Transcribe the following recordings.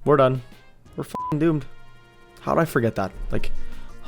We're done. We're f***ing doomed. How did I forget that? Like,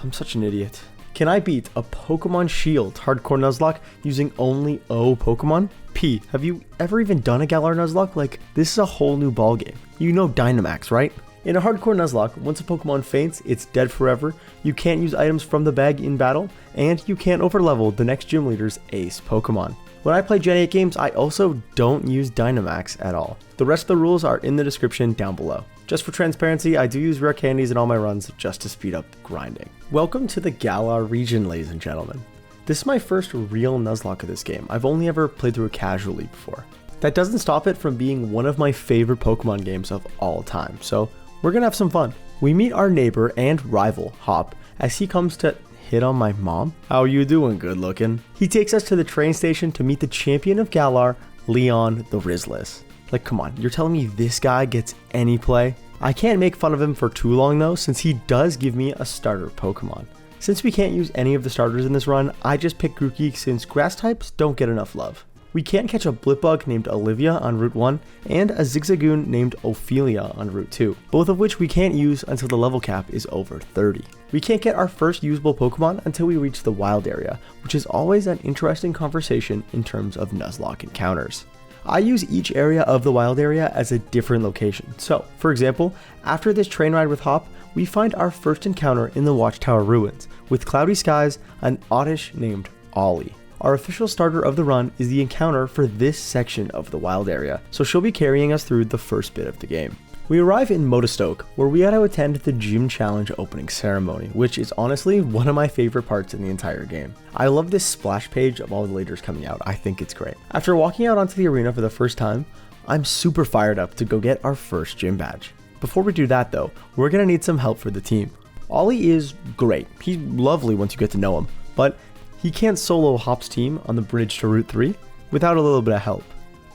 I'm such an idiot. Can I beat a Pokemon Shield Hardcore Nuzlocke using only O Pokémon? P, have you ever even done a Galar Nuzlocke? Like, this is a whole new ballgame. You know Dynamax, right? In a Hardcore Nuzlocke, once a Pokemon faints, it's dead forever, you can't use items from the bag in battle, and you can't overlevel the next gym leader's ace Pokemon. When I play Gen 8 games, I also don't use Dynamax at all. The rest of the rules are in the description down below. Just for transparency, I do use rare candies in all my runs just to speed up grinding. Welcome to the Galar Region, ladies and gentlemen. This is my first real Nuzlocke of this game. I've only ever played through it casually before. That doesn't stop it from being one of my favorite Pokemon games of all time, so we're gonna have some fun. We meet our neighbor and rival, Hop, as he comes to hit on my mom. How you doing, good looking? He takes us to the train station to meet the champion of Galar, Leon the Rizless. Like, come on, you're telling me this guy gets any play? I can't make fun of him for too long though, since he does give me a starter Pokemon. Since we can't use any of the starters in this run, I just picked Grookey since grass types don't get enough love. We can't catch a Blipbug named Olivia on Route 1, and a Zigzagoon named Ophelia on Route 2, both of which we can't use until the level cap is over 30. We can't get our first usable Pokemon until we reach the wild area, which is always an interesting conversation in terms of Nuzlocke encounters. I use each area of the wild area as a different location. So, for example, after this train ride with Hop, we find our first encounter in the Watchtower Ruins, with cloudy skies, an Oddish named Ollie. Our official starter of the run is the encounter for this section of the wild area, so she'll be carrying us through the first bit of the game. We arrive in Modestoke, where we had to attend the Gym Challenge opening ceremony, which is honestly one of my favorite parts in the entire game. I love this splash page of all the leaders coming out, I think it's great. After walking out onto the arena for the first time, I'm super fired up to go get our first gym badge. Before we do that though, we're gonna need some help for the team. Ollie is great, he's lovely once you get to know him, but he can't solo Hop's team on the bridge to Route 3 without a little bit of help.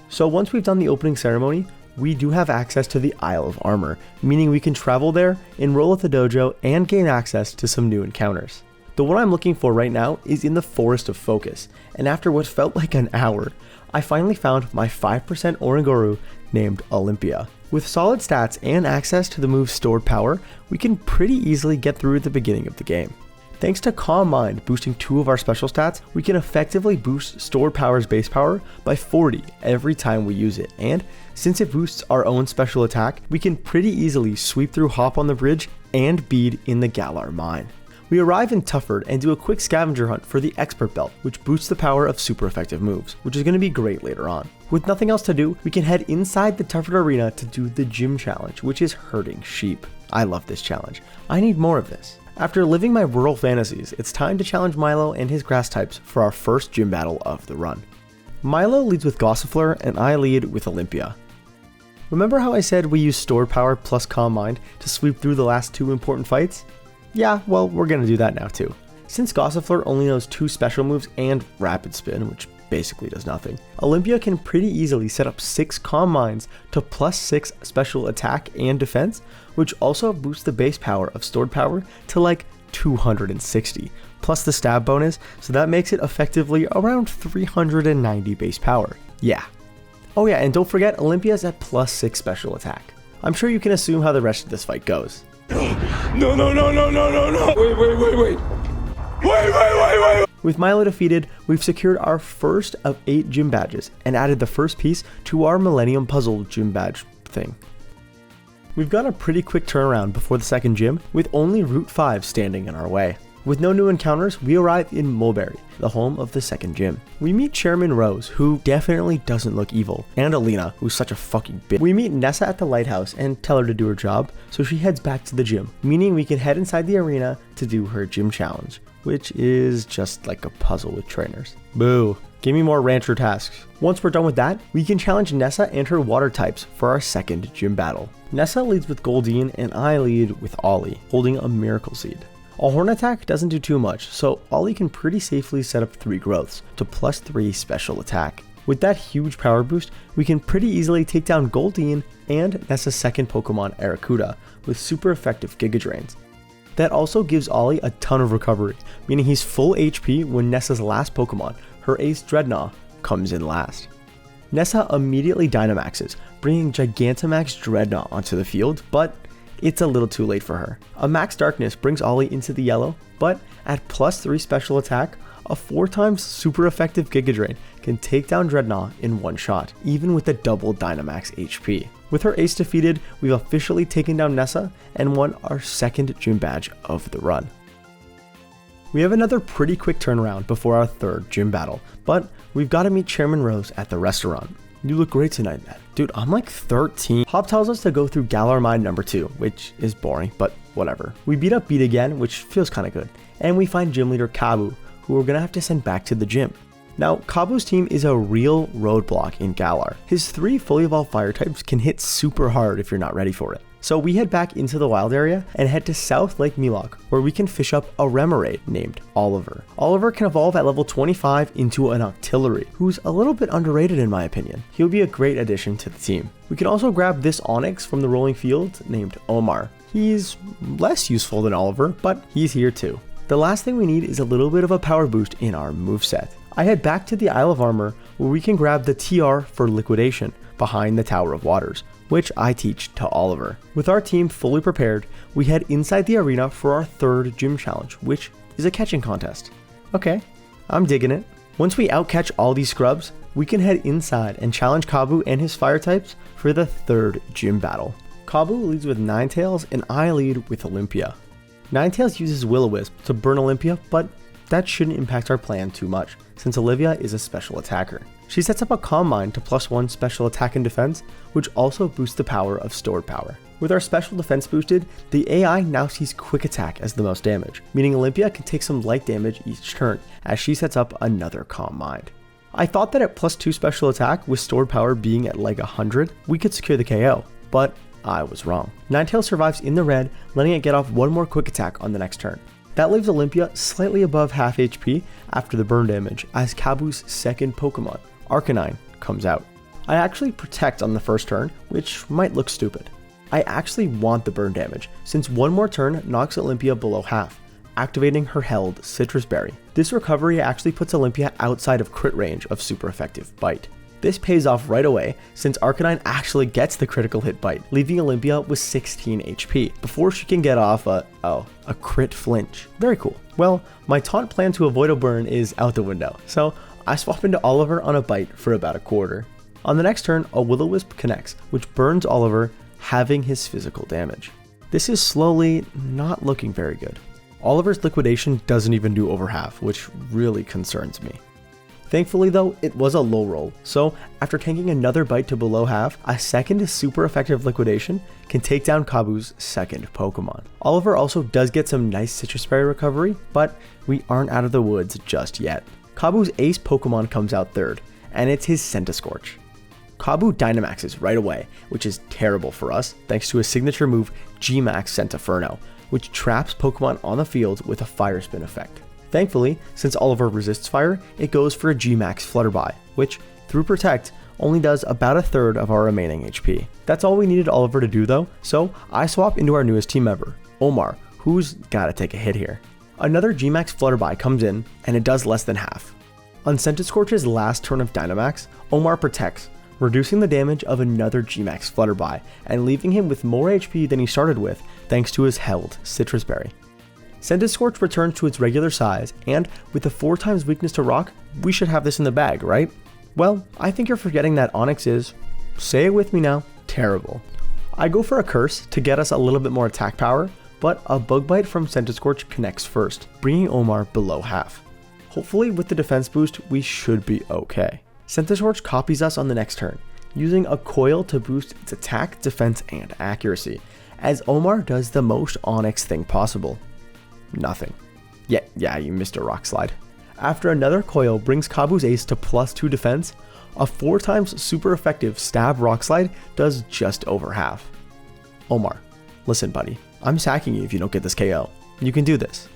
So once we've done the opening ceremony, we do have access to the Isle of Armor, meaning we can travel there, enroll at the dojo, and gain access to some new encounters. The one I'm looking for right now is in the Forest of Focus, and after what felt like an hour, I finally found my 5% Oranguru named Olympia. With solid stats and access to the move's stored power, we can pretty easily get through at the beginning of the game. Thanks to Calm Mind boosting 2 of our special stats, we can effectively boost Stored Power's base power by 40 every time we use it, and since it boosts our own special attack, we can pretty easily sweep through Hop on the bridge and bead in the Galar Mine. We arrive in Tufford and do a quick scavenger hunt for the Expert Belt, which boosts the power of super effective moves, which is going to be great later on. With nothing else to do, we can head inside the Tufford Arena to do the Gym Challenge, which is herding sheep. I love this challenge. I need more of this. After living my rural fantasies, it's time to challenge Milo and his grass types for our first gym battle of the run. Milo leads with Gossifleur and I lead with Olympia. Remember how I said we use Stored Power plus Calm Mind to sweep through the last 2 important fights? Yeah, well, we're gonna do that now too. Since Gossifleur only knows 2 special moves and Rapid Spin, which basically does nothing, Olympia can pretty easily set up 6 Calm Minds to +6 special attack and defense, which also boosts the base power of Stored Power to like 260, plus the stab bonus, so that makes it effectively around 390 base power. Yeah. Oh yeah, and don't forget Olympia's at +6 special attack. I'm sure you can assume how the rest of this fight goes. No. Wait. With Milo defeated, we've secured our first of 8 gym badges and added the first piece to our Millennium Puzzle gym badge thing. We've got a pretty quick turnaround before the second gym, with only Route 5 standing in our way. With no new encounters, we arrive in Mulberry, the home of the second gym. We meet Chairman Rose, who definitely doesn't look evil, and Alina, who's such a fucking bitch. We meet Nessa at the lighthouse and tell her to do her job, so she heads back to the gym, meaning we can head inside the arena to do her gym challenge, which is just like a puzzle with trainers. Boo. Give me more rancher tasks. Once we're done with that, we can challenge Nessa and her water types for our second gym battle. Nessa leads with Goldeen and I lead with Ollie, holding a Miracle Seed. A Horn Attack doesn't do too much, so Ollie can pretty safely set up 3 growths to +3 special attack. With that huge power boost, we can pretty easily take down Goldeen and Nessa's second Pokemon, Arrokuda, with super effective Giga Drains. That also gives Ollie a ton of recovery, meaning he's full HP when Nessa's last Pokemon, her ace Dreadnought, comes in last. Nessa immediately Dynamaxes, bringing Gigantamax Dreadnought onto the field, but it's a little too late for her. A Max Darkness brings Ollie into the yellow, but at +3 special attack, a 4x super effective Giga Drain can take down Dreadnought in one shot, even with a double Dynamax HP. With her ace defeated, we've officially taken down Nessa and won our second gym badge of the run. We have another pretty quick turnaround before our third gym battle, but we've got to meet Chairman Rose at the restaurant. You look great tonight, man. Dude, I'm like 13. Hop tells us to go through Galar Mine number 2, which is boring, but whatever. We beat up Beat again, which feels kind of good, and we find gym leader Kabu, who we're gonna have to send back to the gym. Now, Kabu's team is a real roadblock in Galar. His 3 fully evolved fire types can hit super hard if you're not ready for it. So we head back into the wild area and head to South Lake Milok, where we can fish up a Remoraid named Oliver. Oliver can evolve at level 25 into an Octillery, who's a little bit underrated in my opinion. He'll be a great addition to the team. We can also grab this Onix from the rolling field named Omar. He's less useful than Oliver, but he's here too. The last thing we need is a little bit of a power boost in our moveset. I head back to the Isle of Armor, where we can grab the TR for Liquidation behind the Tower of Waters, which I teach to Oliver. With our team fully prepared, we head inside the arena for our third gym challenge, which is a catching contest. Okay, I'm digging it. Once we outcatch all these scrubs, we can head inside and challenge Kabu and his fire types for the third gym battle. Kabu leads with Ninetales and I lead with Olympia. Ninetales uses Will-O-Wisp to burn Olympia, but that shouldn't impact our plan too much, since Olivia is a special attacker. She sets up a Calm Mind to +1 special attack and defense, which also boosts the power of stored power. With our special defense boosted, the AI now sees quick attack as the most damage, meaning Olympia can take some light damage each turn as she sets up another Calm Mind. I thought that at +2 special attack with stored power being at like 100, we could secure the KO, but I was wrong. Ninetales survives in the red, letting it get off one more quick attack on the next turn. That leaves Olympia slightly above half HP after the burn damage as Kabu's second Pokemon, Arcanine, comes out. I actually protect on the first turn, which might look stupid. I actually want the burn damage, since one more turn knocks Olympia below half, activating her held Citrus Berry. This recovery actually puts Olympia outside of crit range of super effective Bite. This pays off right away since Arcanine actually gets the critical hit bite, leaving Olympia with 16 HP before she can get off a crit flinch. Very cool. Well, my taunt plan to avoid a burn is out the window, so I swap into Oliver on a bite for about a quarter. On the next turn, a Will-O-Wisp connects, which burns Oliver, halving his physical damage. This is slowly not looking very good. Oliver's liquidation doesn't even do over half, which really concerns me. Thankfully though, it was a low roll, so after tanking another bite to below half, a second super effective liquidation can take down Kabu's second Pokemon. Oliver also does get some nice Citrus Berry recovery, but we aren't out of the woods just yet. Kabu's ace Pokemon comes out third, and it's his Centiskorch. Kabu Dynamaxes right away, which is terrible for us thanks to a signature move G-Max Centiferno, which traps Pokemon on the field with a Fire Spin effect. Thankfully, since Oliver resists fire, it goes for a G-Max Flutterby, which, through Protect, only does about a third of our remaining HP. That's all we needed Oliver to do though, so I swap into our newest team member, Omar, who's gotta take a hit here. Another G-Max Flutterby comes in, and it does less than half. On Centiskorch's last turn of Dynamax, Omar protects, reducing the damage of another G-Max Flutterby, and leaving him with more HP than he started with thanks to his held Citrus Berry. Centiskorch returns to its regular size, and with a 4x weakness to rock, we should have this in the bag, right? Well, I think you're forgetting that Onix is, say it with me now, terrible. I go for a Curse to get us a little bit more attack power, but a Bug Bite from Centiskorch connects first, bringing Omar below half. Hopefully with the defense boost, we should be okay. Centiskorch copies us on the next turn, using a Coil to boost its attack, defense, and accuracy, as Omar does the most Onix thing possible. Nothing. Yeah, you missed a Rock Slide. After another Coil brings Kabu's ace to +2 defense, a 4x super effective Stab Rock Slide does just over half. Omar, listen buddy, I'm sacking you if you don't get this KO. You can do this.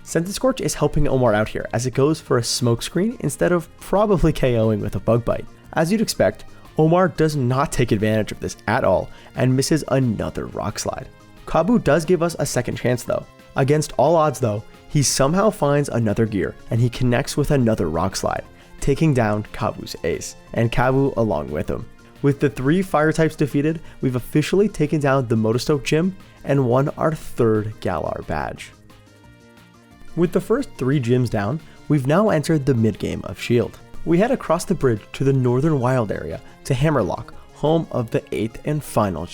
Centiskorch is helping Omar out here as it goes for a Smokescreen instead of probably KOing with a Bug Bite. As you'd expect, Omar does not take advantage of this at all and misses another Rock Slide. Kabu does give us a second chance though. Against all odds though, he somehow finds another gear and he connects with another Rock Slide, taking down Kabu's ace, and Kabu along with him. With the 3 fire types defeated, we've officially taken down the Motostoke gym and won our 3rd Galar badge. With the first 3 gyms down, we've now entered the mid-game of Shield. We head across the bridge to the northern wild area to Hammerlock, home of the 8th and final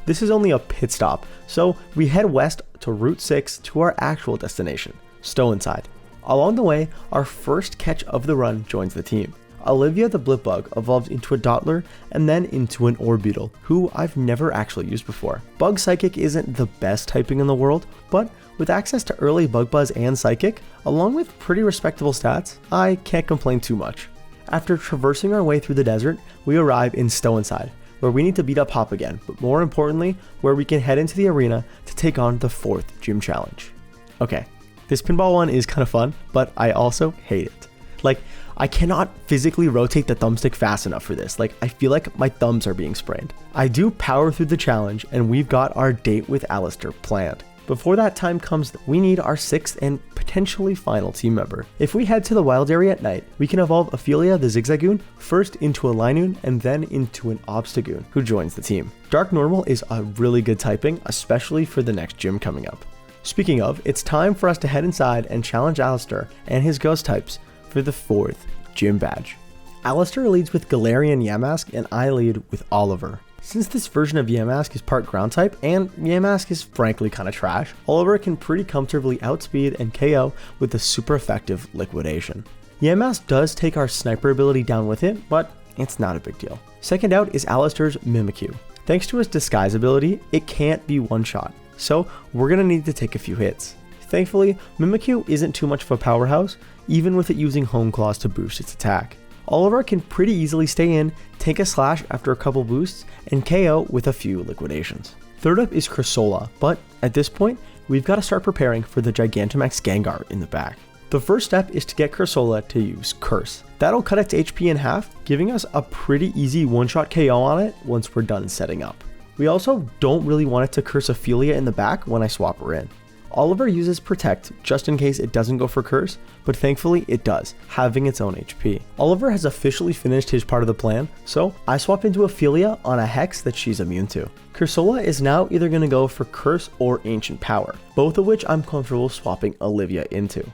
This is only a pit stop, so we head west to Route 6 to our actual destination, Stow-Inside. Along the way, our first catch of the run joins the team. Olivia the Blipbug evolves into a Dottler and then into an Orbeetle, who I've never actually used before. Bug Psychic isn't the best typing in the world, but with access to early Bug Buzz and Psychic, along with pretty respectable stats, I can't complain too much. After traversing our way through the desert, we arrive in Stow-Inside, where we need to beat up Hop again, but more importantly, where we can head into the arena to take on the 4th gym challenge. Okay, this pinball one is kind of fun, but I also hate it. Like, I cannot physically rotate the thumbstick fast enough for this. Like, I feel like my thumbs are being sprained. I do power through the challenge, and we've got our date with Alistair planned. Before that time comes, we need our 6th and potentially final team member. If we head to the wild area at night, we can evolve Ophelia the Zigzagoon first into a Linoon and then into an Obstagoon, who joins the team. Dark Normal is a really good typing, especially for the next gym coming up. Speaking of, it's time for us to head inside and challenge Alistair and his ghost types for the 4th gym badge. Alistair leads with Galarian Yamask and I lead with Oliver. Since this version of Yamask is part ground type and Yamask is frankly kinda trash, Oliver can pretty comfortably outspeed and KO with a super effective liquidation. Yamask does take our sniper ability down with it, but it's not a big deal. Second out is Alistair's Mimikyu. Thanks to his disguise ability, it can't be one shot, so we're gonna need to take a few hits. Thankfully, Mimikyu isn't too much of a powerhouse, even with it using Home Claws to boost its attack. Oliver can pretty easily stay in, take a slash after a couple boosts, and KO with a few liquidations. Third up is Cressola, but at this point, we've got to start preparing for the Gigantamax Gengar in the back. The first step is to get Cressola to use Curse. That'll cut its HP in half, giving us a pretty easy one-shot KO on it once we're done setting up. We also don't really want it to curse Ophelia in the back when I swap her in. Oliver uses Protect just in case it doesn't go for Curse, but thankfully it does, having its own HP. Oliver has officially finished his part of the plan, so I swap into Ophelia on a Hex that she's immune to. Cressola is now either going to go for Curse or Ancient Power, both of which I'm comfortable swapping Olivia into.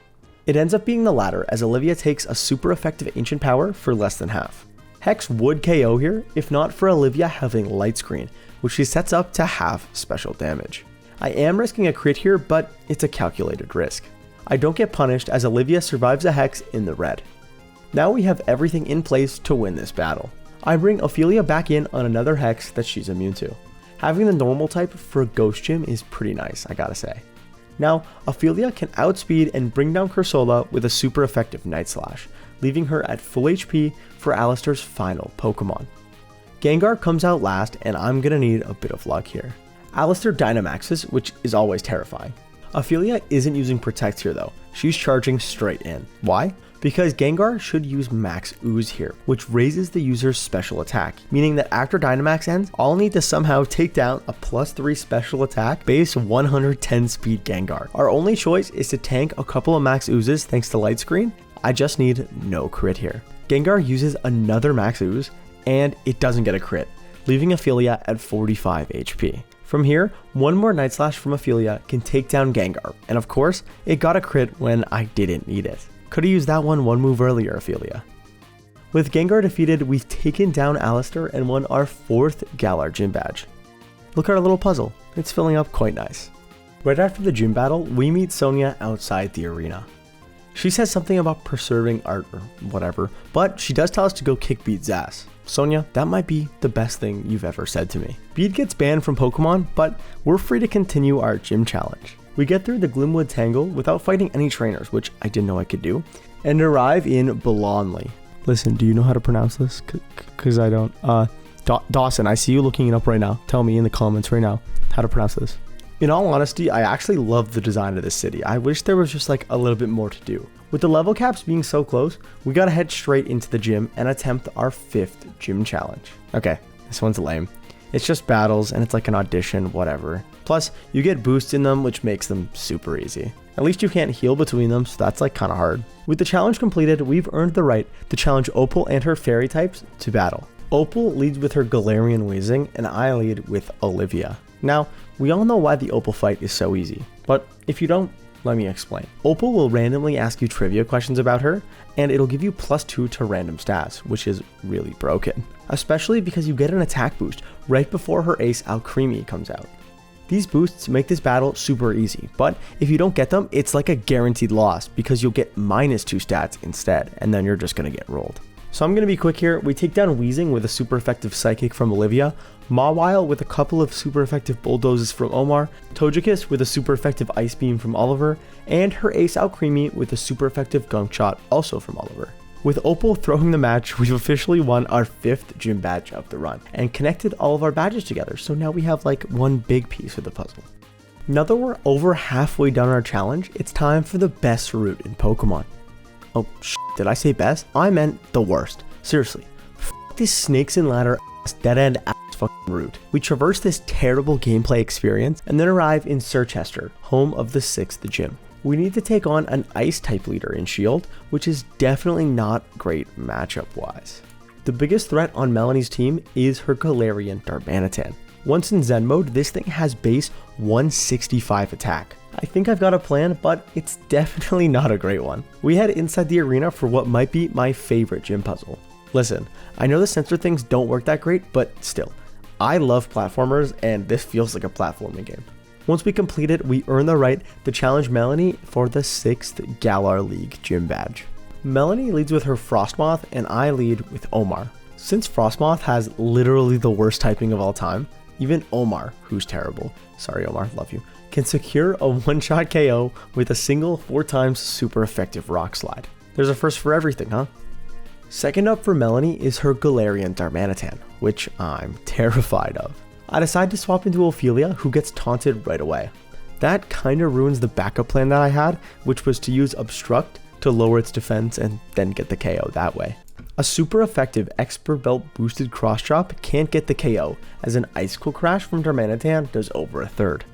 It ends up being the latter, as Olivia takes a super effective Ancient Power for less than half. Hex would KO here, if not for Olivia having Light Screen, which she sets up to half special damage. I am risking a crit here, but it's a calculated risk. I don't get punished as Olivia survives a Hex in the red. Now we have everything in place to win this battle. I bring Ophelia back in on another Hex that she's immune to. Having the normal type for a Ghost Gym is pretty nice, I gotta say. Now, Ophelia can outspeed and bring down Cressola with a super effective Night Slash, leaving her at full HP for Alistair's final Pokemon. Gengar comes out last, and I'm gonna need a bit of luck here. Alistair Dynamaxes, which is always terrifying. Ophelia isn't using Protect here though, she's charging straight in. Why? Because Gengar should use Max Ooze here, which raises the user's special attack, meaning that after Dynamax ends, I'll need to somehow take down a +3 special attack base 110 speed Gengar. Our only choice is to tank a couple of Max Oozes thanks to Light Screen. I just need no crit here. Gengar uses another Max Ooze, and it doesn't get a crit, leaving Ophelia at 45 HP. From here, one more Night Slash from Ophelia can take down Gengar, and of course, it got a crit when I didn't need it. Could've used that one move earlier, Ophelia. With Gengar defeated, we've taken down Alistair and won our 4th Galar Gym badge. Look at our little puzzle, it's filling up quite nice. Right after the gym battle, we meet Sonia outside the arena. She says something about preserving art or whatever, but she does tell us to go kick Beed's ass. Sonia, that might be the best thing you've ever said to me. Beed gets banned from Pokemon, but we're free to continue our gym challenge. We get through the Glimwood Tangle without fighting any trainers, which I didn't know I could do, and arrive in Bolonley. Listen, do you know how to pronounce this? Cause I don't. Dawson, I see you looking it up right now. Tell me in the comments right now how to pronounce this. In all honesty, I actually love the design of this city. I wish there was just like a little bit more to do. With the level caps being so close, we gotta head straight into the gym and attempt our 5th gym challenge. Okay, this one's lame. It's just battles and it's like an audition, whatever. Plus, you get boosts in them, which makes them super easy. At least you can't heal between them, so that's like kind of hard. With the challenge completed, we've earned the right to challenge Opal and her fairy types to battle. Opal leads with her Galarian Weezing, and I lead with Olivia. Now, we all know why the Opal fight is so easy, but if you don't, let me explain. Opal will randomly ask you trivia questions about her, and it'll give you +2 to random stats, which is really broken. Especially because you get an attack boost right before her ace Alcremie comes out. These boosts make this battle super easy, but if you don't get them, it's like a guaranteed loss because you'll get -2 stats instead, and then you're just gonna get rolled. So I'm gonna be quick here. We take down Weezing with a super effective Psychic from Olivia, Mawile with a couple of super effective Bulldozes from Omar, Togekiss with a super effective Ice Beam from Oliver, and her ace Alcremie with a super effective Gunk Shot also from Oliver. With Opal throwing the match, we've officially won our 5th gym badge of the run and connected all of our badges together, so now we have like one big piece of the puzzle. Now that we're over halfway done our challenge, it's time for the best route in Pokemon. Oh, did I say best? I meant the worst. Seriously, this snakes and ladder ass dead-end ass fucking route. We traverse this terrible gameplay experience and then arrive in Sirchester, home of the 6th gym. We need to take on an ice type leader in Shield, which is definitely not great matchup wise. The biggest threat on Melanie's team is her Galarian Darmanitan. Once in Zen mode, this thing has base 165 attack. I think I've got a plan, but it's definitely not a great one. We head inside the arena for what might be my favorite gym puzzle. Listen, I know the sensor things don't work that great, but still, I love platformers and this feels like a platforming game. Once we complete it, we earn the right to challenge Melanie for the 6th Galar League gym badge. Melanie leads with her Frostmoth and I lead with Omar. Since Frostmoth has literally the worst typing of all time, even Omar, who's terrible, sorry Omar, love you, can secure a one-shot KO with a single 4x super effective Rock Slide. There's a first for everything, huh? Second up for Melanie is her Galarian Darmanitan, which I'm terrified of. I decide to swap into Ophelia, who gets taunted right away. That kinda ruins the backup plan that I had, which was to use Obstruct to lower its defense and then get the KO that way. A super effective Expert Belt boosted cross chop can't get the KO, as an Icicle Crash from Darmanitan does over a third.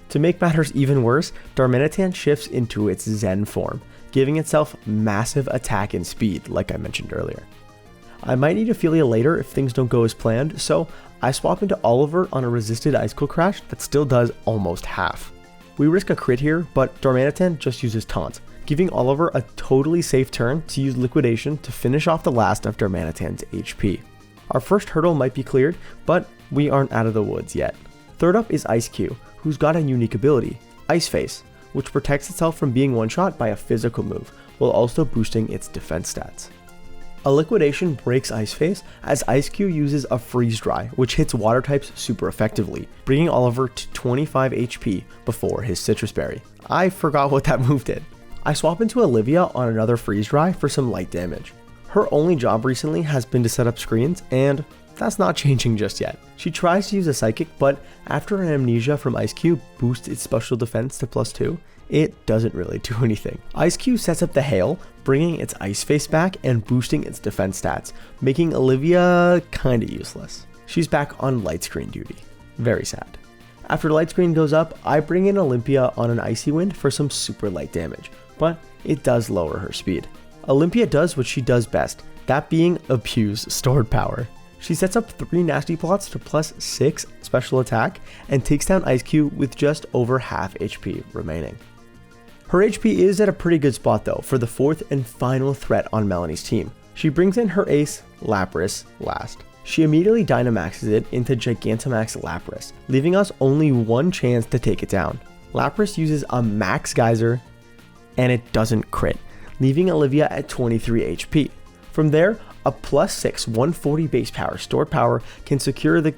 To make matters even worse, Darmanitan shifts into its Zen form, giving itself massive attack and speed, like I mentioned earlier. I might need Ophelia later if things don't go as planned, so I swap into Oliver on a resisted Icicle Crash that still does almost half. We risk a crit here, but Darmanitan just uses Taunt, giving Oliver a totally safe turn to use Liquidation to finish off the last of Darmanitan's HP. Our first hurdle might be cleared, but we aren't out of the woods yet. Third up is Ice-Q, who's got a unique ability, Ice Face, which protects itself from being one-shot by a physical move, while also boosting its defense stats. A Liquidation breaks Ice Face as Ice-Q uses a Freeze Dry, which hits water types super effectively, bringing Oliver to 25 HP before his Citrus Berry. I forgot what that move did. I swap into Olivia on another Freeze Dry for some light damage. Her only job recently has been to set up screens, and that's not changing just yet. She tries to use a Psychic, but after an Amnesia from Ice-Q boosts its special defense to +2, it doesn't really do anything. Ice-Q sets up the Hail, bringing its Ice Face back and boosting its defense stats, making Olivia kinda useless. She's back on light screen duty. Very sad. After light screen goes up, I bring in Olympia on an Icy Wind for some super light damage, but it does lower her speed. Olympia does what she does best, that being abuse stored power. She sets up 3 Nasty Plots to +6 special attack and takes down Ice-Q with just over half HP remaining. Her HP is at a pretty good spot though for the 4th and final threat on Melanie's team. She brings in her ace, Lapras, last. She immediately Dynamaxes it into Gigantamax Lapras, leaving us only one chance to take it down. Lapras uses a Max Geyser, and it doesn't crit, leaving Olivia at 23 HP. From there, a +6 140 base power stored power can secure the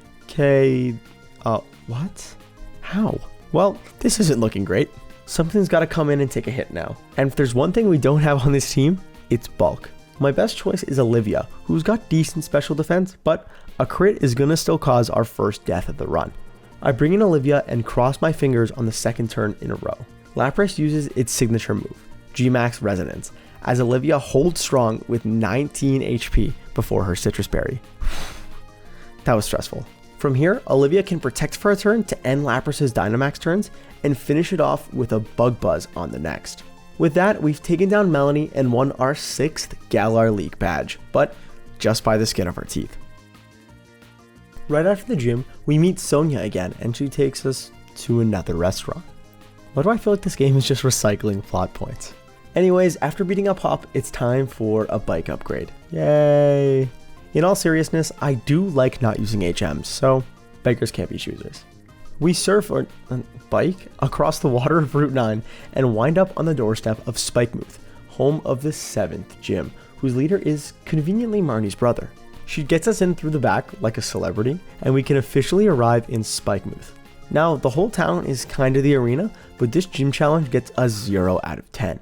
what? How? Well, this isn't looking great. Something's gotta come in and take a hit now. And if there's one thing we don't have on this team, it's bulk. My best choice is Olivia, who's got decent special defense, but a crit is gonna still cause our first death of the run. I bring in Olivia and cross my fingers on the 2nd turn in a row. Lapras uses its signature move, G-Max Resonance, as Olivia holds strong with 19 HP before her Citrus Berry. That was stressful. From here, Olivia can protect for a turn to end Lapras's Dynamax turns and finish it off with a Bug Buzz on the next. With that, we've taken down Melanie and won our 6th Galar League badge, but just by the skin of our teeth. Right after the gym, we meet Sonia again and she takes us to another restaurant. Why do I feel like this game is just recycling plot points? Anyways, after beating up Hop, it's time for a bike upgrade. Yay! In all seriousness, I do like not using HMs, so beggars can't be choosers. We surf or bike across the water of Route 9 and wind up on the doorstep of Spikemuth, home of the 7th gym, whose leader is conveniently Marnie's brother. She gets us in through the back like a celebrity, and we can officially arrive in Spikemuth. Now, the whole town is kind of the arena, but this gym challenge gets a 0 out of 10.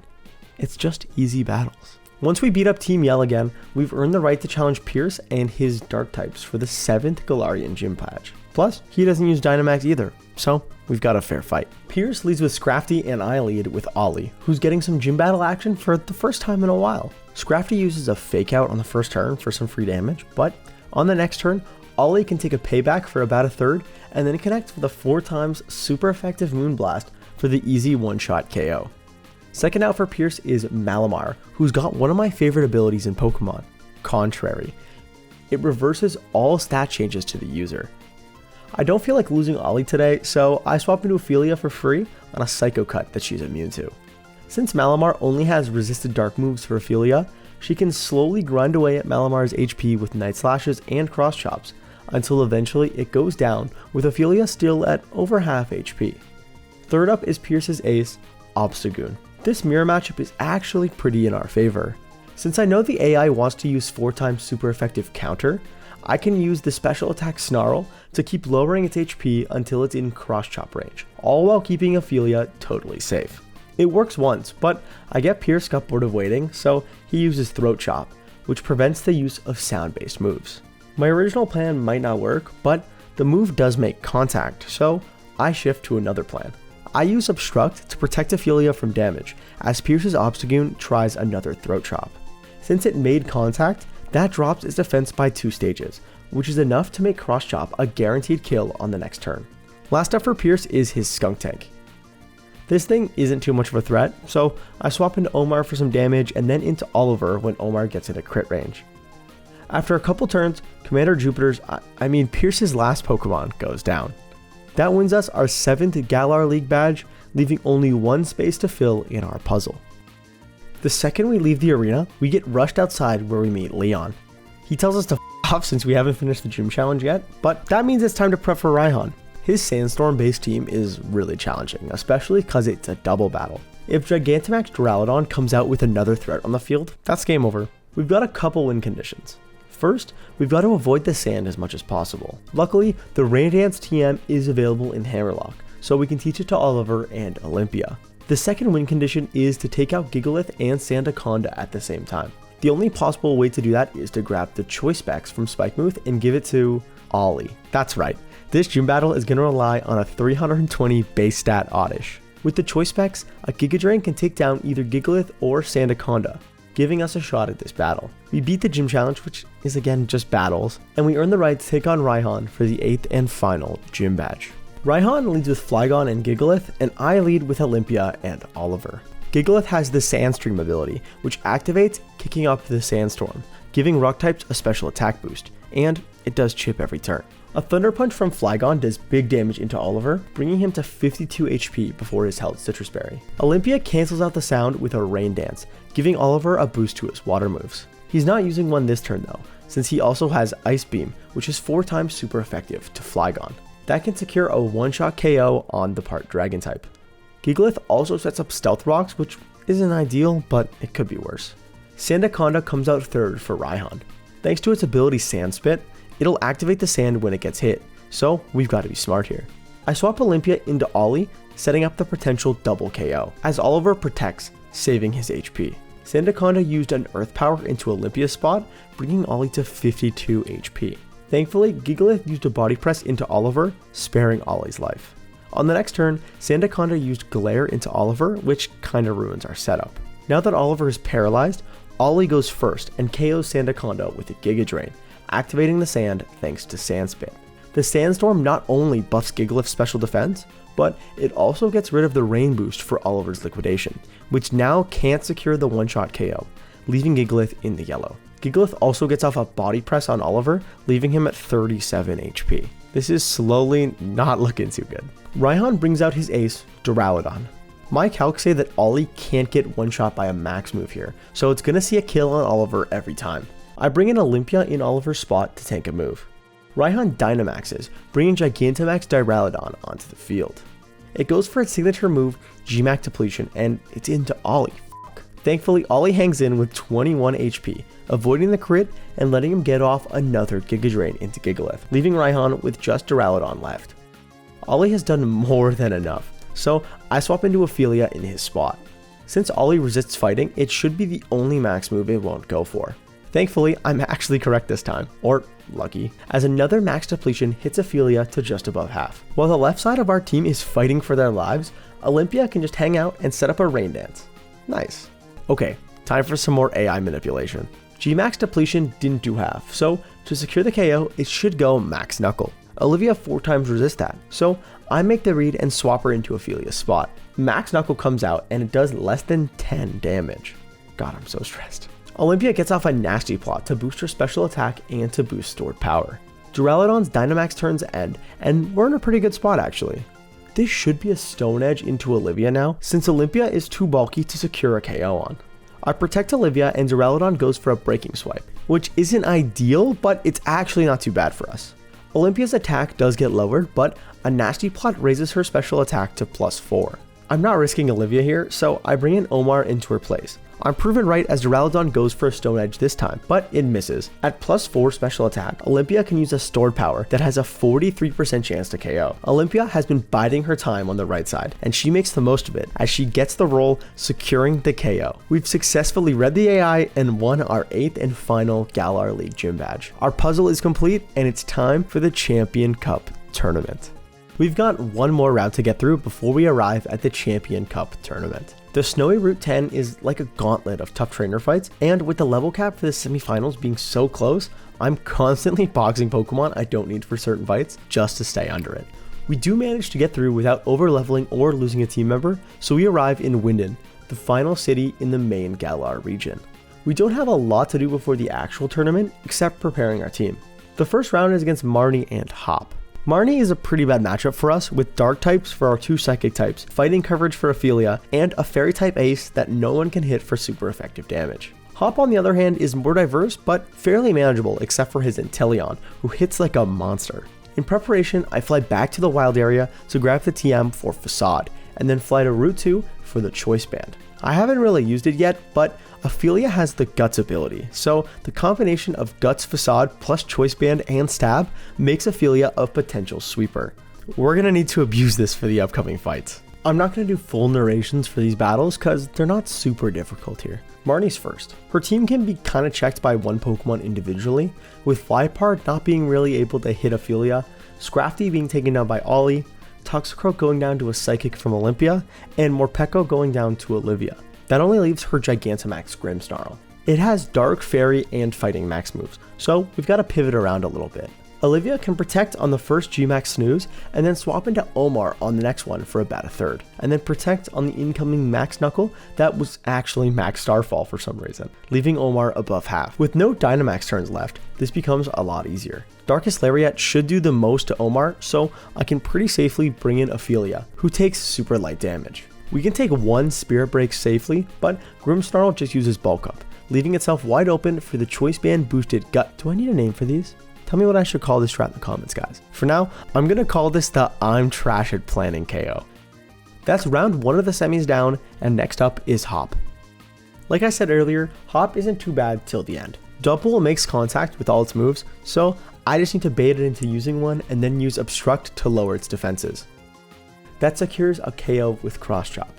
It's just easy battles. Once we beat up Team Yell again, we've earned the right to challenge Pierce and his dark types for the 7th Galarian gym badge. Plus, he doesn't use Dynamax either, so we've got a fair fight. Pierce leads with Scrafty and I lead with Ollie, who's getting some gym battle action for the first time in a while. Scrafty uses a fake out on the first turn for some free damage, but on the next turn, Ollie can take a payback for about a third and then connect with a 4x super effective Moonblast for the easy one-shot KO. Second out for Pierce is Malamar, who's got one of my favorite abilities in Pokemon, Contrary. It reverses all stat changes to the user. I don't feel like losing Ollie today, so I swap into Ophelia for free on a Psycho Cut that she's immune to. Since Malamar only has resisted dark moves for Ophelia, she can slowly grind away at Malamar's HP with Night Slashes and Cross Chops, until eventually it goes down, with Ophelia still at over half HP. Third up is Pierce's ace, Obstagoon. This mirror matchup is actually pretty in our favor. Since I know the AI wants to use 4x super effective counter, I can use the special attack Snarl to keep lowering its HP until it's in cross chop range, all while keeping Ophelia totally safe. It works once, but I get Pierce got bored of waiting, so he uses Throat Chop, which prevents the use of sound-based moves. My original plan might not work, but the move does make contact, so I shift to another plan. I use Obstruct to protect Ophelia from damage, as Pierce's Obstagoon tries another Throat Chop. Since it made contact, that drops its defense by 2 stages, which is enough to make Cross Chop a guaranteed kill on the next turn. Last up for Pierce is his Skunk Tank. This thing isn't too much of a threat, so I swap into Omar for some damage and then into Oliver when Omar gets into crit range. After a couple turns, Commander Jupiter's, Pierce's last Pokemon goes down. That wins us our 7th Galar League badge, leaving only one space to fill in our puzzle. The second we leave the arena, we get rushed outside where we meet Leon. He tells us to f off since we haven't finished the gym challenge yet, but that means it's time to prep for Raihan. His Sandstorm-based team is really challenging, especially because it's a double battle. If Gigantamax Duraludon comes out with another threat on the field, that's game over. We've got a couple win conditions. First, we've got to avoid the sand as much as possible. Luckily, the Rain Dance TM is available in Hammerlock, so we can teach it to Oliver and Olympia. The second win condition is to take out Gigalith and Sandaconda at the same time. The only possible way to do that is to grab the Choice Specs from Spikemuth and give it to Ollie. That's right, this gym battle is going to rely on a 320 base stat Oddish. With the Choice Specs, a Giga Drain can take down either Gigalith or Sandaconda, giving us a shot at this battle. We beat the gym challenge, which is again just battles, and we earn the right to take on Raihan for the 8th and final gym badge. Raihan leads with Flygon and Gigalith, and I lead with Olympia and Oliver. Gigalith has the Sandstream ability, which activates, kicking up the Sandstorm, giving rock types a special attack boost, and it does chip every turn. A Thunder Punch from Flygon does big damage into Oliver, bringing him to 52 HP before his held Citrus Berry. Olympia cancels out the sound with a Rain Dance, giving Oliver a boost to his water moves. He's not using one this turn though, since he also has Ice Beam, which is 4 times super effective to Flygon. That can secure a one-shot KO on the part Dragon type. Gigalith also sets up Stealth Rocks, which isn't ideal, but it could be worse. Sandaconda comes out third for Raihan. Thanks to its ability Sand Spit, it'll activate the sand when it gets hit, so we've got to be smart here. I swap Olympia into Ollie, setting up the potential double KO, as Oliver protects, saving his HP. Sandaconda used an Earth Power into Olympia's spot, bringing Ollie to 52 HP. Thankfully, Gigalith used a Body Press into Oliver, sparing Ollie's life. On the next turn, Sandaconda used Glare into Oliver, which kinda ruins our setup. Now that Oliver is paralyzed, Ollie goes first and KOs Sandaconda with a Giga Drain, activating the sand thanks to Sand Spit. The Sandstorm not only buffs Gigalith's special defense, but it also gets rid of the rain boost for Oliver's liquidation, which now can't secure the one-shot KO, leaving Gigalith in the yellow. Gigalith also gets off a body press on Oliver, leaving him at 37 HP. This is slowly not looking too good. Raihan brings out his ace, Duraludon. My calcs say that Ollie can't get one shot by a max move here, so it's gonna see a kill on Oliver every time. I bring in Olympia in Oliver's spot to tank a move. Raihan Dynamaxes, bringing Gigantamax Duraludon onto the field. It goes for its signature move, Gmax Depletion, and it's into Ollie. Thankfully, Ollie hangs in with 21 HP, avoiding the crit and letting him get off another Giga Drain into Gigalith, leaving Raihan with just Duraludon left. Ollie has done more than enough, so I swap into Ophelia in his spot. Since Ollie resists fighting, it should be the only max move it won't go for. Thankfully, I'm actually correct this time, or lucky, as another max depletion hits Ophelia to just above half. While the left side of our team is fighting for their lives, Olympia can just hang out and set up a rain dance. Nice. Okay, time for some more AI manipulation. Gmax depletion didn't do half, so to secure the KO, it should go max knuckle. Olivia 4 times resists that, so I make the read and swap her into Ophelia's spot. Max knuckle comes out and it does less than 10 damage. God, I'm so stressed. Olympia gets off a nasty plot to boost her special attack and to boost stored power. Duraludon's Dynamax turns end, and we're in a pretty good spot actually. This should be a Stone Edge into Olivia now, since Olympia is too bulky to secure a KO on. I protect Olivia and Duraludon goes for a breaking swipe, which isn't ideal, but it's actually not too bad for us. Olympia's attack does get lowered, but a nasty plot raises her special attack to +4. I'm not risking Olivia here, so I bring in Omar into her place. I'm proven right as Duraludon goes for a Stone Edge this time, but it misses. At +4 special attack, Olympia can use a stored power that has a 43% chance to KO. Olympia has been biding her time on the right side, and she makes the most of it as she gets the roll, securing the KO. We've successfully read the AI and won our 8th and final Galar League gym badge. Our puzzle is complete, and it's time for the Champion Cup tournament. We've got one more route to get through before we arrive at the Champion Cup tournament. The Snowy Route 10 is like a gauntlet of tough trainer fights, and with the level cap for the semifinals being so close, I'm constantly boxing Pokemon I don't need for certain fights just to stay under it. We do manage to get through without over leveling or losing a team member, so we arrive in Winden, the final city in the main Galar region. We don't have a lot to do before the actual tournament, except preparing our team. The first round is against Marnie and Hop. Marnie is a pretty bad matchup for us, with dark types for our 2 psychic types, fighting coverage for Ophelia, and a fairy type ace that no one can hit for super effective damage. Hop on the other hand is more diverse, but fairly manageable except for his Inteleon, who hits like a monster. In preparation, I fly back to the wild area to grab the TM for Facade, and then fly to Route 2 for the Choice Band. I haven't really used it yet, but Ophelia has the Guts ability, so the combination of Guts, Facade, plus Choice Band and Stab makes Ophelia a potential sweeper. We're gonna need to abuse this for the upcoming fights. I'm not gonna do full narrations for these battles because they're not super difficult here. Marnie's first. Her team can be kinda checked by one Pokemon individually, with Flypard not being really able to hit Ophelia, Scrafty being taken down by Ollie, Toxicroak going down to a Psychic from Olympia, and Morpeko going down to Olivia. That only leaves her Gigantamax Grimmsnarl. It has Dark, Fairy, and Fighting max moves, so we've got to pivot around a little bit. Olivia can protect on the first Gmax snooze, and then swap into Omar on the next one for about a third, and then protect on the incoming Max Knuckle that was actually Max Starfall for some reason, leaving Omar above half. With no Dynamax turns left, this becomes a lot easier. Darkest Lariat should do the most to Omar, so I can pretty safely bring in Ophelia, who takes super light damage. We can take one Spirit Break safely, but Grimmsnarl just uses Bulk Up, leaving itself wide open for the Choice Band boosted Gut. Do I need a name for these? Tell me what I should call this strat in the comments, guys. For now, I'm gonna call this the I'm trash at planning KO. That's round 1 of the semis down, and next up is Hop. Like I said earlier, Hop isn't too bad till the end. Double makes contact with all its moves, so I just need to bait it into using one and then use Obstruct to lower its defenses. That secures a KO with Cross Chop.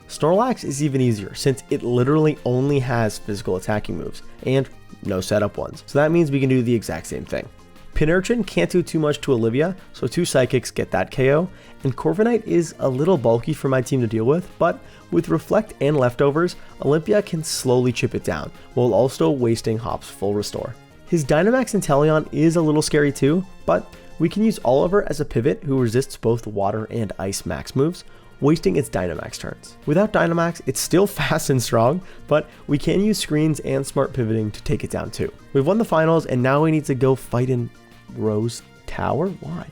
Snorlax is even easier since it literally only has physical attacking moves and no setup ones, so that means we can do the exact same thing. Pinurchin can't do too much to Olivia, so 2 Psychics get that KO, and Corviknight is a little bulky for my team to deal with, but with Reflect and Leftovers, Olympia can slowly chip it down, while also wasting Hop's full restore. His Dynamax Inteleon is a little scary too, but We can use Oliver as a pivot who resists both water and ice max moves, wasting its Dynamax turns. Without Dynamax, it's still fast and strong, but we can use screens and smart pivoting to take it down too. We've won the finals and now we need to go fight in Rose Tower? Why?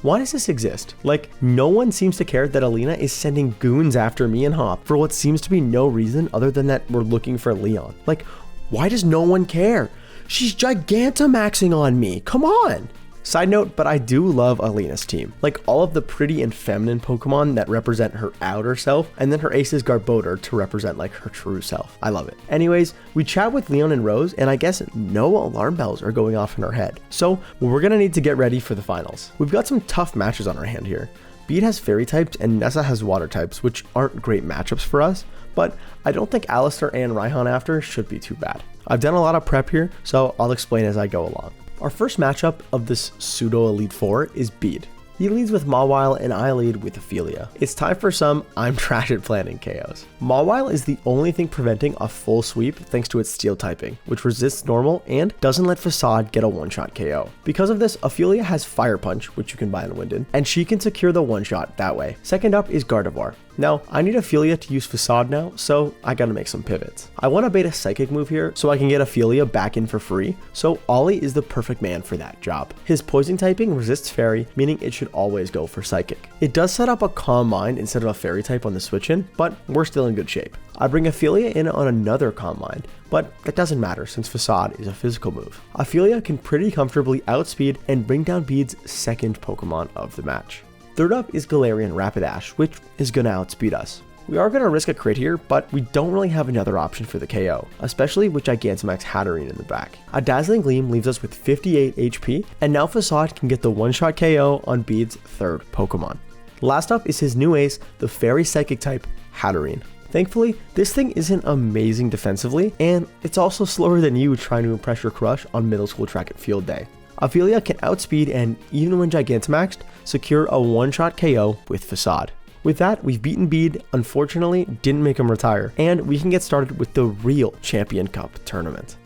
Why does this exist? Like, no one seems to care that Alina is sending goons after me and Hop for what seems to be no reason other than that we're looking for Leon. Like, why does no one care? She's Gigantamaxing on me, come on! Side note, but I do love Alina's team. Like all of the pretty and feminine Pokemon that represent her outer self, and then her ace is Garbodor to represent like her true self. I love it. Anyways, we chat with Leon and Rose, and I guess no alarm bells are going off in our head. So we're gonna need to get ready for the finals. We've got some tough matches on our hand here. Bede has fairy types and Nessa has water types, which aren't great matchups for us, but I don't think Alistair and Raihan after should be too bad. I've done a lot of prep here, so I'll explain as I go along. Our first matchup of this pseudo Elite Four is Bede. He leads with Mawile and I lead with Ophelia. It's time for some I'm trash at planning KOs. Mawile is the only thing preventing a full sweep thanks to its steel typing, which resists normal and doesn't let Facade get a one-shot KO. Because of this, Ophelia has Fire Punch, which you can buy in Winden, and she can secure the one-shot that way. Second up is Gardevoir. Now, I need Ophelia to use Facade now, so I gotta make some pivots. I want to bait a Psychic move here so I can get Ophelia back in for free, so Ollie is the perfect man for that job. His Poison typing resists Fairy, meaning it should always go for Psychic. It does set up a Calm Mind instead of a Fairy type on the switch in, but we're still in good shape. I bring Ophelia in on another Calm Mind, but that doesn't matter since Facade is a physical move. Ophelia can pretty comfortably outspeed and bring down Bede's second Pokemon of the match. Third up is Galarian Rapidash, which is gonna outspeed us. We are gonna risk a crit here, but we don't really have another option for the KO, especially with Gigantamax Hatterene in the back. A Dazzling Gleam leaves us with 58 HP, and now Facade can get the one-shot KO on Bede's third Pokemon. Last up is his new ace, the Fairy Psychic type, Hatterene. Thankfully, this thing isn't amazing defensively, and it's also slower than you trying to impress your crush on middle school track and field day. Ophelia can outspeed and, even when Gigantamaxed, secure a one-shot KO with Facade. With that, we've beaten Bede, unfortunately didn't make him retire, and we can get started with the real Champion Cup tournament.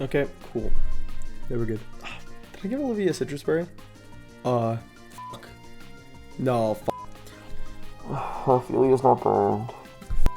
Okay, cool. They were good. Did I give Olivia a citrus berry? Fuck. No, fuck. Ophelia's not burned.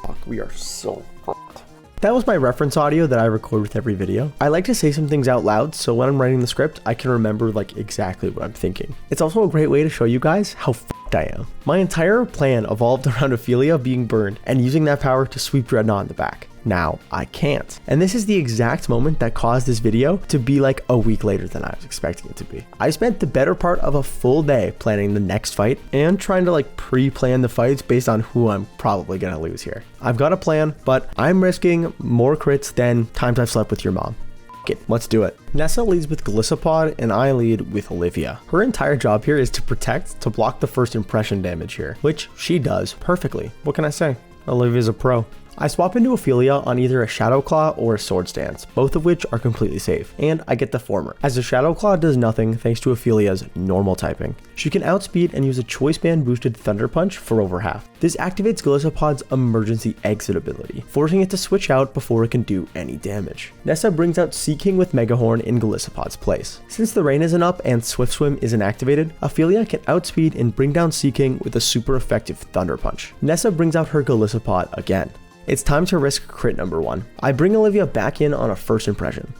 Fuck, we are so fucked. That was my reference audio that I record with every video. I like to say some things out loud, so when I'm writing the script, I can remember like exactly what I'm thinking. It's also a great way to show you guys how fucked I am. My entire plan evolved around Ophelia being burned and using that power to sweep Dreadnought in the back. Now, I can't. And this is the exact moment that caused this video to be like a week later than I was expecting it to be. I spent the better part of a full day planning the next fight and trying to like pre-plan the fights based on who I'm probably gonna lose here. I've got a plan, but I'm risking more crits than times I've slept with your mom. Okay, let's do it. Nessa leads with Golisopod and I lead with Olivia. Her entire job here is to protect, to block the first impression damage here, which she does perfectly. What can I say? Olivia's a pro. I swap into Ophelia on either a Shadow Claw or a Sword Stance, both of which are completely safe, and I get the former, as the Shadow Claw does nothing thanks to Ophelia's normal typing. She can outspeed and use a Choice Band boosted Thunder Punch for over half. This activates Golisopod's emergency exit ability, forcing it to switch out before it can do any damage. Nessa brings out Seaking with Megahorn in Golisopod's place. Since the rain isn't up and Swift Swim isn't activated, Ophelia can outspeed and bring down Seaking with a super effective Thunder Punch. Nessa brings out her Golisopod again. It's time to risk crit number 1. I bring Olivia back in on a first impression.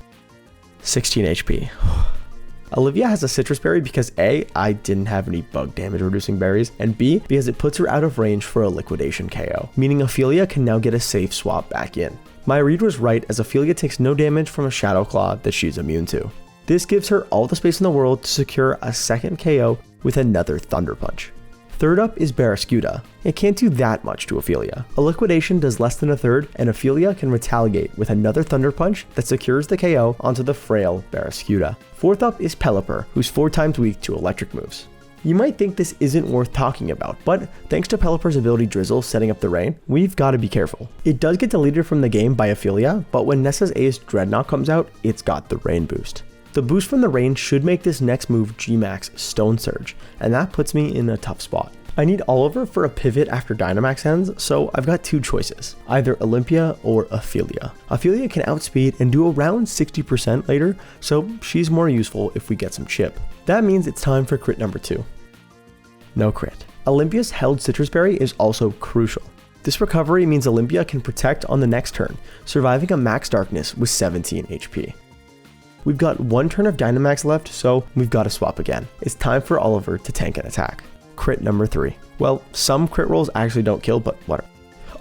16 HP. Olivia has a citrus berry because A, I didn't have any bug damage reducing berries, and B, because it puts her out of range for a liquidation KO, meaning Ophelia can now get a safe swap back in. My read was right as Ophelia takes no damage from a Shadow Claw that she's immune to. This gives her all the space in the world to secure a second KO with another Thunder Punch. Third up is Barraskewda. It can't do that much to Ophelia. A liquidation does less than a third, and Ophelia can retaliate with another Thunder Punch that secures the KO onto the frail Barraskewda. Fourth up is Pelipper, who's 4 times weak to electric moves. You might think this isn't worth talking about, but thanks to Pelipper's ability Drizzle setting up the rain, we've got to be careful. It does get deleted from the game by Ophelia, but when Nessa's ace Dreadnought comes out, it's got the rain boost. The boost from the rain should make this next move G-Max Stone Surge, and that puts me in a tough spot. I need Oliver for a pivot after Dynamax ends, so I've got two choices, either Olympia or Ophelia. Ophelia can outspeed and do around 60% later, so she's more useful if we get some chip. That means it's time for crit number 2. No crit. Olympia's held Citrus Berry is also crucial. This recovery means Olympia can protect on the next turn, surviving a max darkness with 17 HP. We've got one turn of Dynamax left, so we've got to swap again. It's time for Oliver to tank an attack. Crit number 3. Well, some crit rolls actually don't kill, but whatever.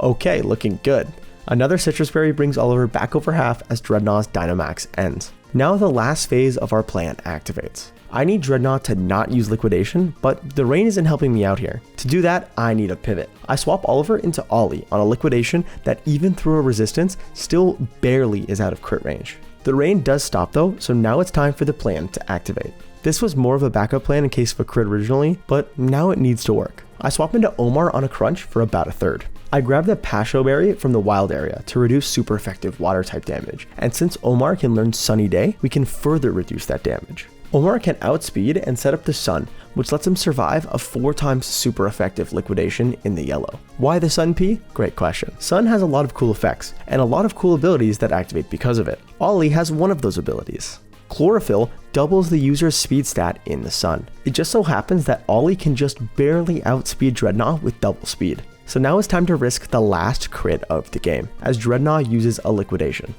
Okay, looking good. Another Citrus Berry brings Oliver back over half as Dreadnaught's Dynamax ends. Now the last phase of our plan activates. I need Dreadnought to not use Liquidation, but the rain isn't helping me out here. To do that, I need a pivot. I swap Oliver into Ollie on a Liquidation that even through a resistance, still barely is out of crit range. The rain does stop though, so now it's time for the plan to activate. This was more of a backup plan in case of a crit originally, but now it needs to work. I swap into Omar on a crunch for about a third. I grab the Pasho Berry from the wild area to reduce super effective water type damage, and since Omar can learn Sunny Day, we can further reduce that damage. Omar can outspeed and set up the Sun, which lets him survive a 4 times super effective Liquidation in the yellow. Why the Sun P? Great question. Sun has a lot of cool effects, and a lot of cool abilities that activate because of it. Ollie has one of those abilities. Chlorophyll doubles the user's speed stat in the Sun. It just so happens that Ollie can just barely outspeed Dreadnought with double speed. So now it's time to risk the last crit of the game, as Dreadnought uses a Liquidation.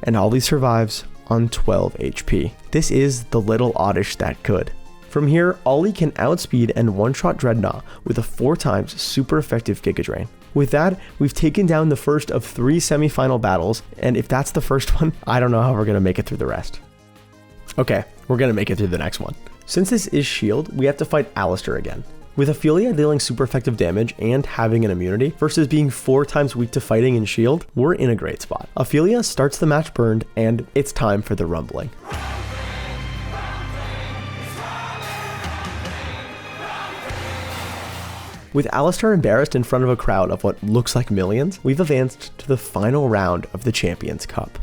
And Ollie survives on 12 HP. This is the little oddish that could. From here, Ollie can outspeed and one-shot Dreadnought with a 4 times super effective Giga Drain. With that, we've taken down the first of 3 semi-final battles, and if that's the first one, I don't know how we're going to make it through the rest. Okay, we're going to make it through the next one. Since this is Shield, we have to fight Alistair again. With Ophelia dealing super effective damage and having an immunity versus being 4 times weak to fighting in Shield, we're in a great spot. Ophelia starts the match burned, and it's time for the rumbling. With Alistair embarrassed in front of a crowd of what looks like millions, we've advanced to the final round of the Champions Cup.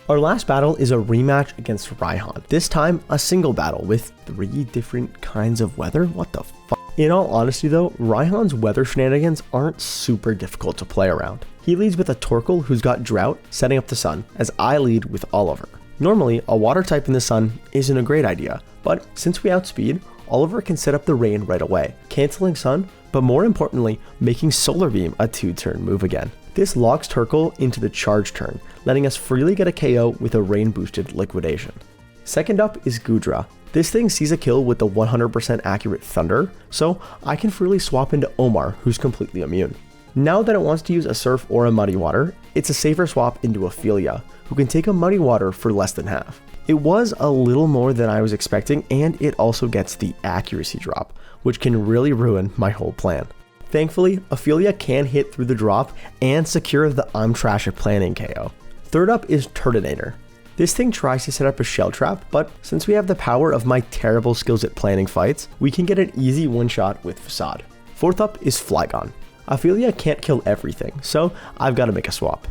Our last battle is a rematch against Raihan. This time, a single battle with 3 different kinds of weather? What the fuck? In all honesty though, Raihan's weather shenanigans aren't super difficult to play around. He leads with a Torkoal who's got Drought, setting up the Sun, as I lead with Oliver. Normally, a water type in the Sun isn't a great idea, but since we outspeed, Oliver can set up the rain right away, cancelling Sun, but more importantly, making Solar Beam a 2-turn move again. This locks Torkoal into the charge turn, letting us freely get a KO with a rain boosted Liquidation. Second up is Goodra. This thing sees a kill with the 100% accurate Thunder, so I can freely swap into Omar, who's completely immune. Now that it wants to use a Surf or a Muddy Water, it's a safer swap into Ophelia, who can take a Muddy Water for less than half. It was a little more than I was expecting, and it also gets the accuracy drop, which can really ruin my whole plan. Thankfully, Ophelia can hit through the drop and secure the I'm trash at planning KO. Third up is Turtonator. This thing tries to set up a shell trap, but since we have the power of my terrible skills at planning fights, we can get an easy one-shot with Facade. Fourth up is Flygon. Ophelia can't kill everything, so I've got to make a swap.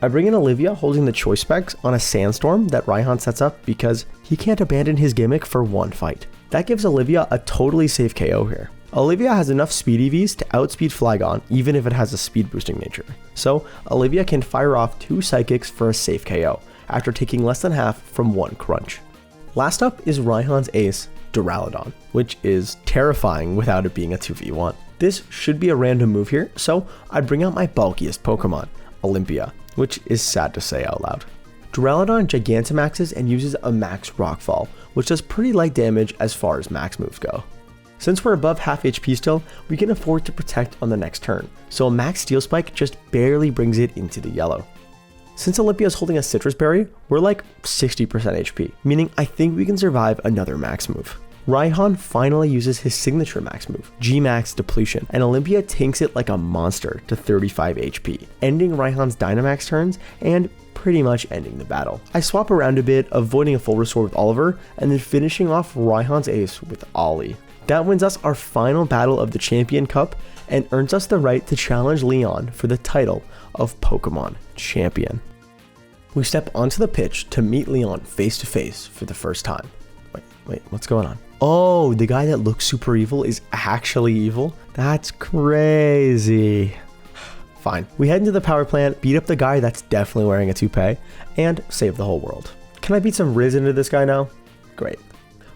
I bring in Olivia holding the choice specs on a Sandstorm that Raihan sets up because he can't abandon his gimmick for one fight. That gives Olivia a totally safe KO here. Olivia has enough speed EVs to outspeed Flygon even if it has a speed boosting nature. So Olivia can fire off 2 Psychics for a safe KO after taking less than half from 1 crunch. Last up is Raihan's ace, Duraludon, which is terrifying without it being a 2v1. This should be a random move here, so I bring out my bulkiest Pokemon, Olympia, which is sad to say out loud. Duraludon Gigantamaxes and uses a max Rockfall, which does pretty light damage as far as max moves go. Since we're above half HP still, we can afford to protect on the next turn, so a max Steel Spike just barely brings it into the yellow. Since Olympia is holding a Citrus Berry, we're like 60% HP, meaning I think we can survive another max move. Raihan finally uses his signature max move, G-Max Depletion, and Olympia tanks it like a monster to 35 HP, ending Raihan's Dynamax turns and pretty much ending the battle. I swap around a bit, avoiding a full restore with Oliver, and then finishing off Raihan's ace with Ollie. That wins us our final battle of the Champion Cup and earns us the right to challenge Leon for the title of Pokemon Champion. We step onto the pitch to meet Leon face to face for the first time. Wait, what's going on? Oh, the guy that looks super evil is actually evil? That's crazy. Fine. We head into the power plant, beat up the guy that's definitely wearing a toupee, and save the whole world. Can I beat some Riz into this guy now? Great.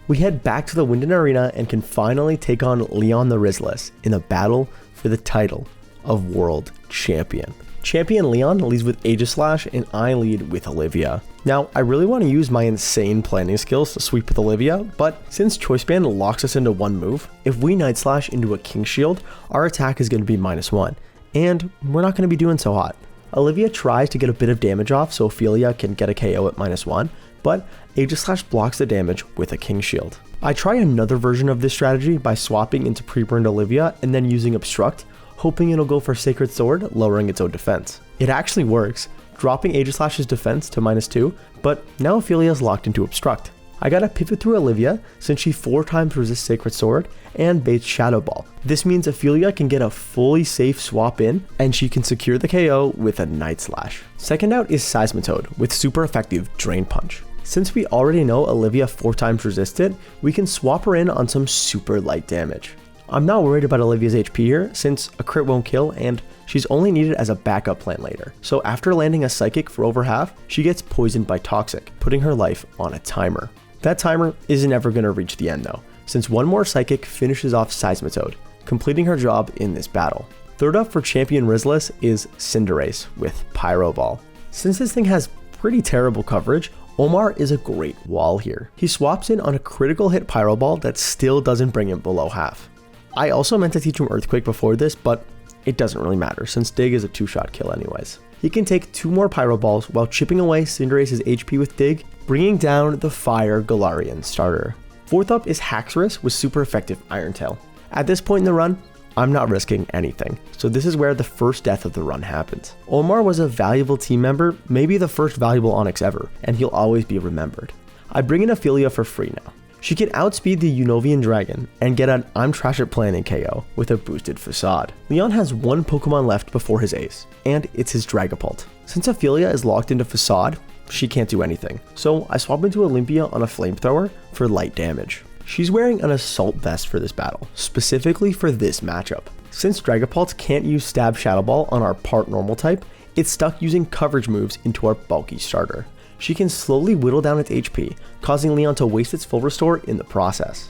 We head back to the Winden Arena and can finally take on Leon the Rizless in a battle for the title of World Champion. Champion Leon leads with Aegislash and I lead with Olivia. Now, I really want to use my insane planning skills to sweep with Olivia, but since Choice Band locks us into one move, if we Night Slash into a King Shield, our attack is going to be -1, and we're not going to be doing so hot. Olivia tries to get a bit of damage off so Ophelia can get a KO at -1, but Aegislash blocks the damage with a King Shield. I try another version of this strategy by swapping into pre-burned Olivia and then using Obstruct, hoping it'll go for Sacred Sword, lowering its own defense. It actually works, dropping Aegislash's defense to -2, but now Ophelia's locked into Obstruct. I gotta pivot through Olivia since she 4 times resists Sacred Sword and baits Shadow Ball. This means Ophelia can get a fully safe swap in and she can secure the KO with a Night Slash. Second out is Seismitoad with super effective Drain Punch. Since we already know Olivia 4 times resists it, we can swap her in on some super light damage. I'm not worried about Olivia's HP here since a crit won't kill and she's only needed as a backup plan later. So after landing a Psychic for over half, she gets poisoned by Toxic, putting her life on a timer. That timer isn't ever going to reach the end though, since one more Psychic finishes off Seismitoad, completing her job in this battle. Third up for Champion Rizless is Cinderace with Pyro Ball. Since this thing has pretty terrible coverage, Omar is a great wall here. He swaps in on a critical hit Pyro Ball that still doesn't bring him below half. I also meant to teach him Earthquake before this, but it doesn't really matter since Dig is a 2-shot kill anyways. He can take 2 more Pyro Balls while chipping away Cinderace's HP with Dig, bringing down the Fire Galarian starter. Fourth up is Haxorus with super effective Iron Tail. At this point in the run, I'm not risking anything, so this is where the first death of the run happens. Omar was a valuable team member, maybe the first valuable Onyx ever, and he'll always be remembered. I bring in Ophelia for free now. She can outspeed the Unovian Dragon and get an I'm trash at planning KO with a boosted Facade. Leon has 1 Pokemon left before his ace, and it's his Dragapult. Since Ophelia is locked into Facade, she can't do anything, so I swap into Olympia on a Flamethrower for light damage. She's wearing an Assault Vest for this battle, specifically for this matchup. Since Dragapult can't use Stab Shadow Ball on our part normal type, it's stuck using coverage moves into our bulky starter. She can slowly whittle down its HP, causing Leon to waste its full restore in the process.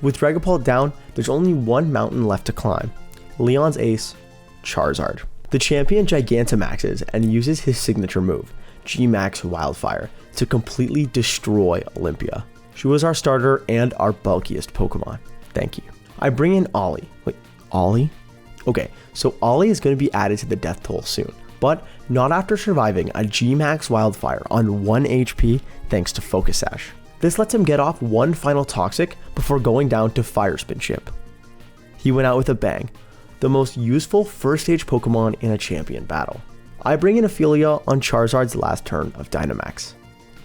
With Dragapult down, there's only one mountain left to climb, Leon's ace, Charizard. The champion Gigantamaxes and uses his signature move, G-Max Wildfire, to completely destroy Olympia. She was our starter and our bulkiest Pokemon. Thank you. I bring in Ollie. Wait, Ollie? Okay, so Ollie is going to be added to the death toll soon, but not after surviving a G-Max Wildfire on 1 HP thanks to Focus Sash. This lets him get off 1 final Toxic before going down to Fire Spin Chip. He went out with a bang, the most useful first stage Pokemon in a champion battle. I bring in Ophelia on Charizard's last turn of Dynamax.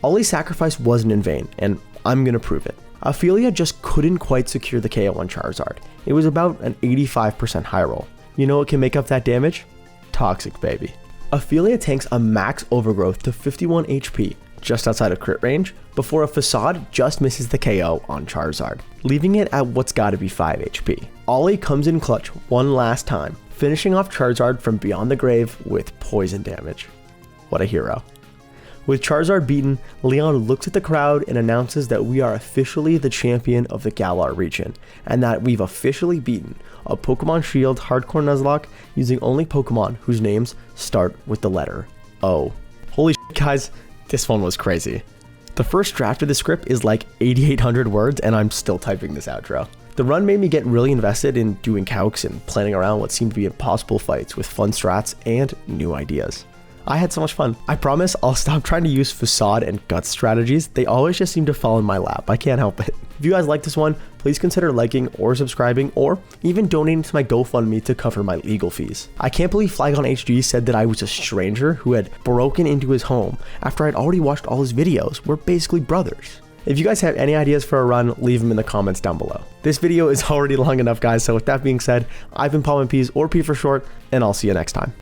Ollie's sacrifice wasn't in vain, and I'm gonna prove it. Ophelia just couldn't quite secure the KO on Charizard. It was about an 85% high roll. You know what can make up that damage? Toxic, baby. Ophelia tanks a max Overgrowth to 51 HP, just outside of crit range, before a Facade just misses the KO on Charizard, leaving it at what's gotta be 5 HP. Ollie comes in clutch one last time, finishing off Charizard from beyond the grave with poison damage. What a hero. With Charizard beaten, Leon looks at the crowd and announces that we are officially the champion of the Galar region, and that we've officially beaten a Pokemon Shield Hardcore Nuzlocke using only Pokemon whose names start with the letter O. Holy shit, guys, this one was crazy. The first draft of the script is like 8,800 words, and I'm still typing this outro. The run made me get really invested in doing calcs and planning around what seemed to be impossible fights with fun strats and new ideas. I had so much fun. I promise I'll stop trying to use Facade and Guts strategies. They always just seem to fall in my lap. I can't help it. If you guys like this one, please consider liking or subscribing or even donating to my GoFundMe to cover my legal fees. I can't believe Flygon HG said that I was a stranger who had broken into his home after I'd already watched all his videos. We're basically brothers. If you guys have any ideas for a run, leave them in the comments down below. This video is already long enough, guys, so with that being said, I've been PomminPs, or P for short, and I'll see you next time.